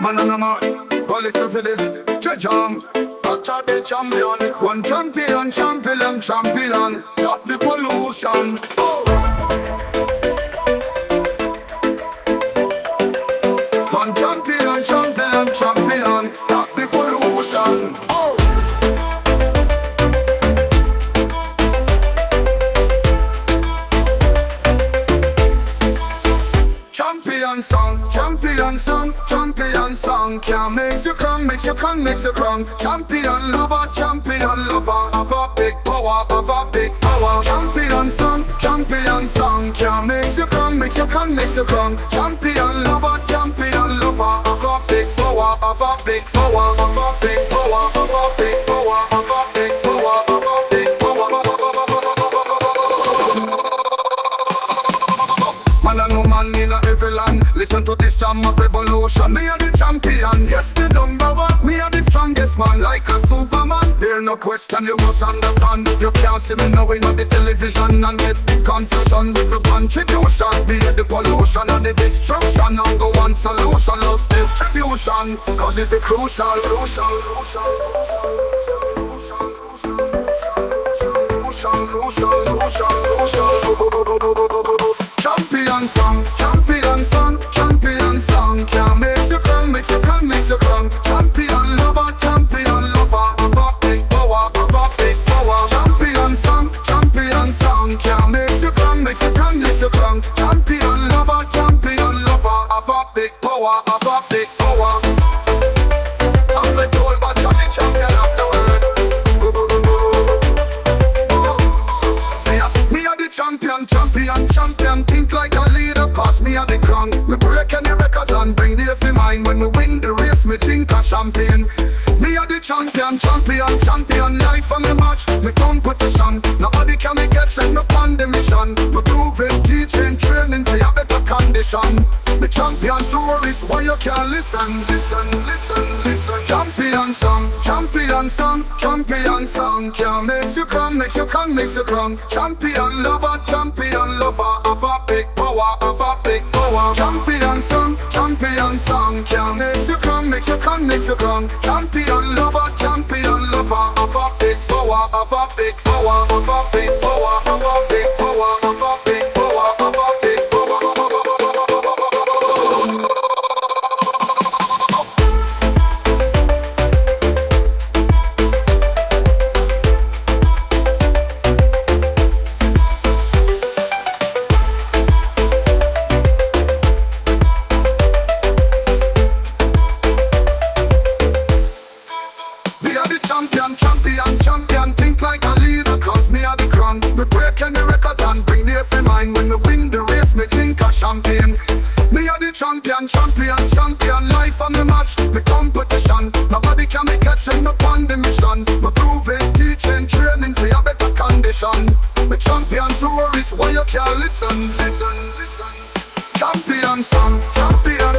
Man on a man, go listen for this. Jam, Bacha the champion. One champion, champion, champion. Stop the pollution. Oh. One champion, champion, champion. Stop the pollution. Oh. Champion song, champion song, champion song. Can't makes you come, makes you come, makes you come. Champion lover, have a big power, have a big power. Champion song, can't makes you come, makes you come, makes you come. Champion lover, have a big power, have a big power, have a big power, have a big power, have a big power, have a big power. Man and woman in every land, listen to this jam of revolution. Me are the champion, yes the number one. Me are the strongest man, like a superman. There no question, you must understand. You can't see me now in the television and get the confusion with the contribution. Be the pollution and the destruction. Now go one solution, loves distribution. Cause it's a crucial, champion song, champion song, champion song. Can't makes you come, makes you come, makes you come. Champion lover, have a big power, have a big power. Champion song, can't makes you come, makes you come, makes you come. Champion lover, have a big power, have a big power. I'm the told Bacha the champion of the world. Me are the champion, think like a leader, pass me at the crown. Me break any records and bring the F in mind. When we win the race, me drink a champagne. Me are the champion, life on the match, me competition. Nobody can me catch and me on the mission. Me proving, teaching, training for a better condition. The champion stories, why you can't listen. Champion song, can't makes you come, makes you come, makes you come. Champion lover, have a big power, have a big power. Champion song, can't makes you come, makes you come, makes you come. Champion lover, have a big power, have a big power, have a big power, have a big power, have a big power, have a big power. Champion, think like a leader, cause me are the crown. Me break any records and bring the F in mind. When we win the race, me drink a champagne. Me are the champion, life on the match, me competition. Nobody can me catch and me on the mission. Me proving, teaching, training for a better condition. Me champion stories, why you can't listen. Champion song, champion.